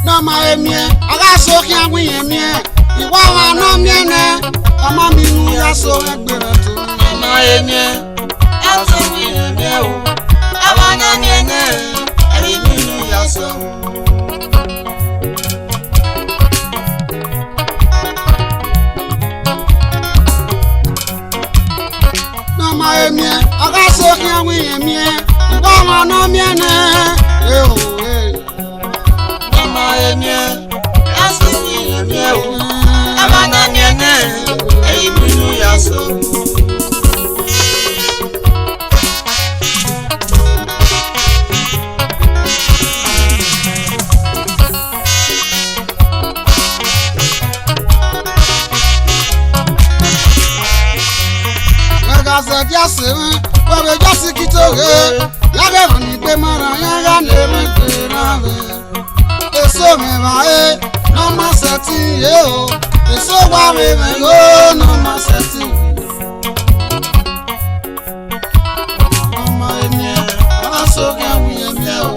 Nomaremie, aga so kian wiyemie. Iwa wa no miene, ama mi nu ya so egbere to. Nomaremie, aso wiyemie o. Ama na miene, eri mi nu ya so. Nomaremie, aga so kian wiyemie. Iwa wa no miene, Nomaremie, aso wiyemie o. Ama na miene, eri mi nu ya so. Asa jase we we jase kitoge ya ge vani pe mara ya ga le me pe na me eso me va no ma seti o eso wa me go no ma seti Nomaremie aso ga wi mi o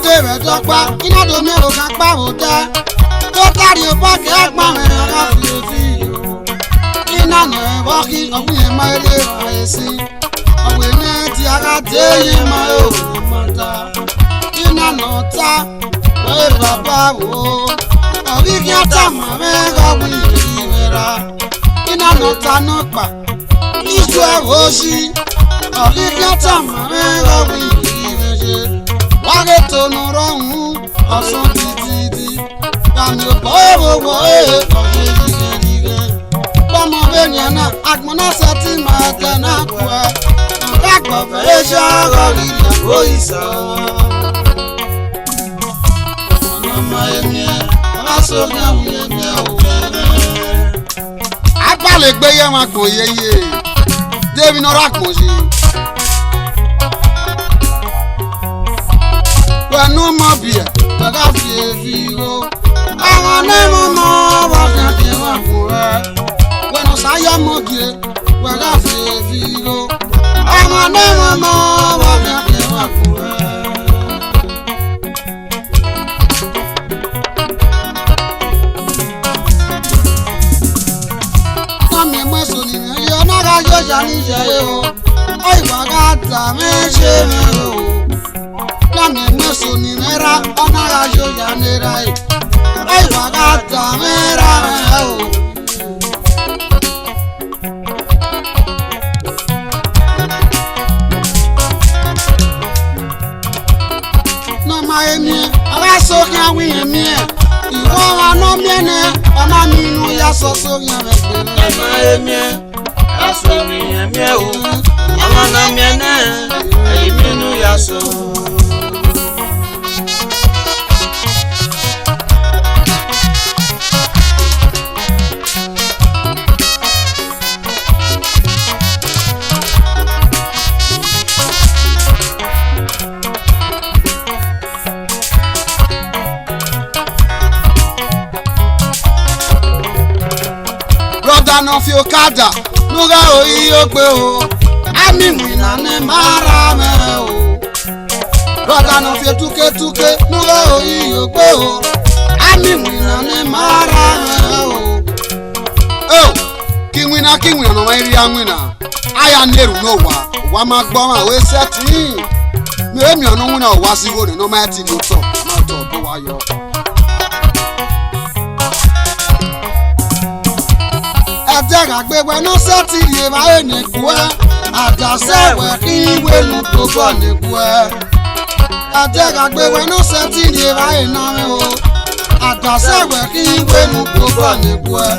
Debe dokpa ina do mi o kan pa o da to tari o pa ke agba me ara fi ina no e wo ki ogun e ma ele esi owe ne ti ara de ye ma o mata ina no ta o baba wo ori ki ata ma me ogun iwera ina no ta no pa ijo e wo si ori ki ata ma me ogun iwera Wage to no rohun osun tititi Kami obo dige Bomo benya na agmona seti ma gana kwa Ngakbo fesha gori na oisa Nomaremie aso nya wiyemie o Agbale gbe ye ma gbo yeye Devi no rakmo si No more beer, but I feel you. I never know what I can do. When I say I'm okay, well, I feel you. I never know what I can do. Come here, my son, you're not a judge, I got a Nami meso ni mera onara joya nera ai wagata mera o Nomaremie ara so kan wiyemie iwo wa no miene ona mi nu ya so so yan me pe Nomaremie aso wiyemie o ama na miene eri mi nu ya so Brother no fi okada nuga oyi ogbe o ami mwina ne mara me o Brother no fi tuke nuga oyi ogbe o ami mwina ne mara me o Oh kingwina no mairi anwina aya neru no wa ma gbo ma we seti me mi onu nwina o wa si wo no ma ti lo to ma to bo wa yo Adega gbegbe no seti ye ba eni ku e adase we iwe nu gbogbo ni ku e Adega gbegbe no seti ye ba ena me o adase we iwe nu gbogbo ni ku e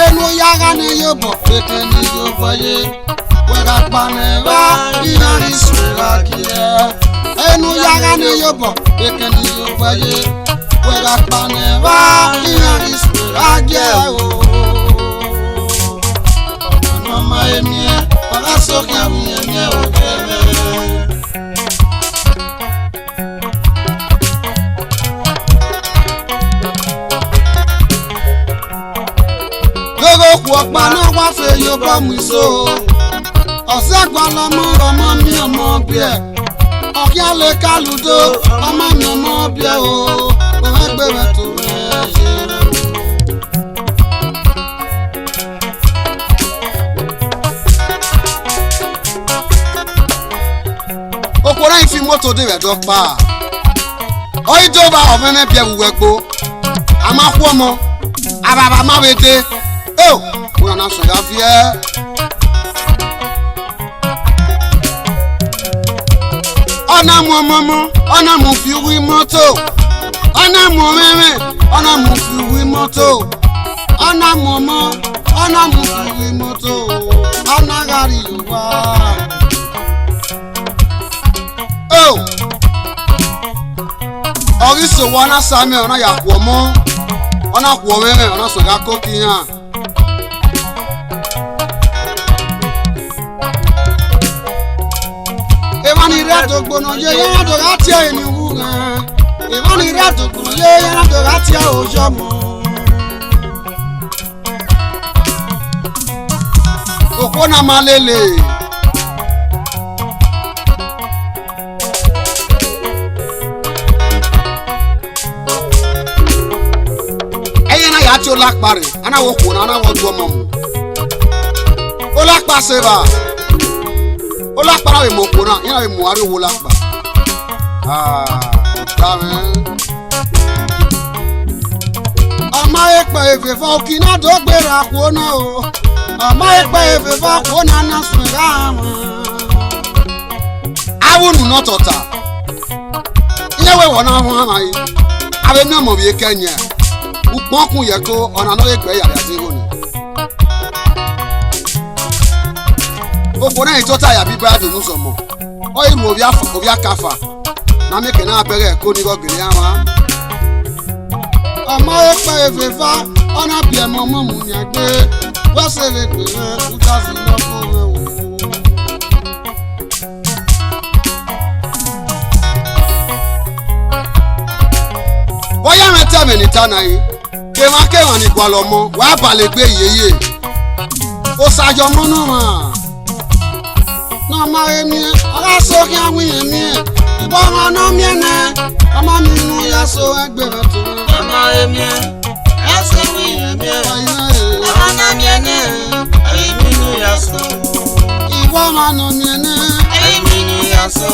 Enu yaga ni yobo peke ni yobo ye Wega paneva inari swela kie Enu yaga ni yobo peke ni yobo ye Wega paneva inari swela kie Nomaremie Oga soki awiye okebe Gogo kwa na wa fe yo ba mu so Ose gba lo mo mi omo bie Okia le kaludo omo mi omo bie o egbe we to Okora ifi moto de we do pa Oido ba omene bie wuwegbo Amaku omo ababa mawede Oh, we na so ya vie. Ona mu momo, ona mu fi wi moto. Ona mu meme, ona mu fi wi moto. Ona momo, ona mu fi wi moto. Ona gari wa. Oh. Oriso wana same ona ya kwomo. Ona kwomeme, ona so ga koki han. Emani reto gbono ye yana to gati eni wuga Emani reto gbono ye yana to gati ojomo Okona malele Eyena ya ti olakpare ana wo kona ana wo duomo Olakpa seba Ola para we mokona ina we muari wola pa otame Ama epe efefa okina do gbera kuona o Ama epe efefa kuona na swera Awunu no tota Iye we wona ho amai Abe na mo bi Kenya Upokun ye ko ona no egbe yare ati woni Okona itota ya bibra do nusomo o iru obi akafa na meke na abere ko ni gogere ama Ama epe efefa ona bi emomo mu nyagbe wa se le pe utasi no ko Oya meta menita na yi ke ma ke won ni gwalomo wa bale gbe yeye o sajo mo no ma Nomaremie Oga soki awiye mi Ibo ma no mi ene Omo mi nu ya so egbe to Nomaremie Ese wiye mi Omo na mi ene Eyi mi nu ya so Ibo ma no mi ene Eyi mi nu ya so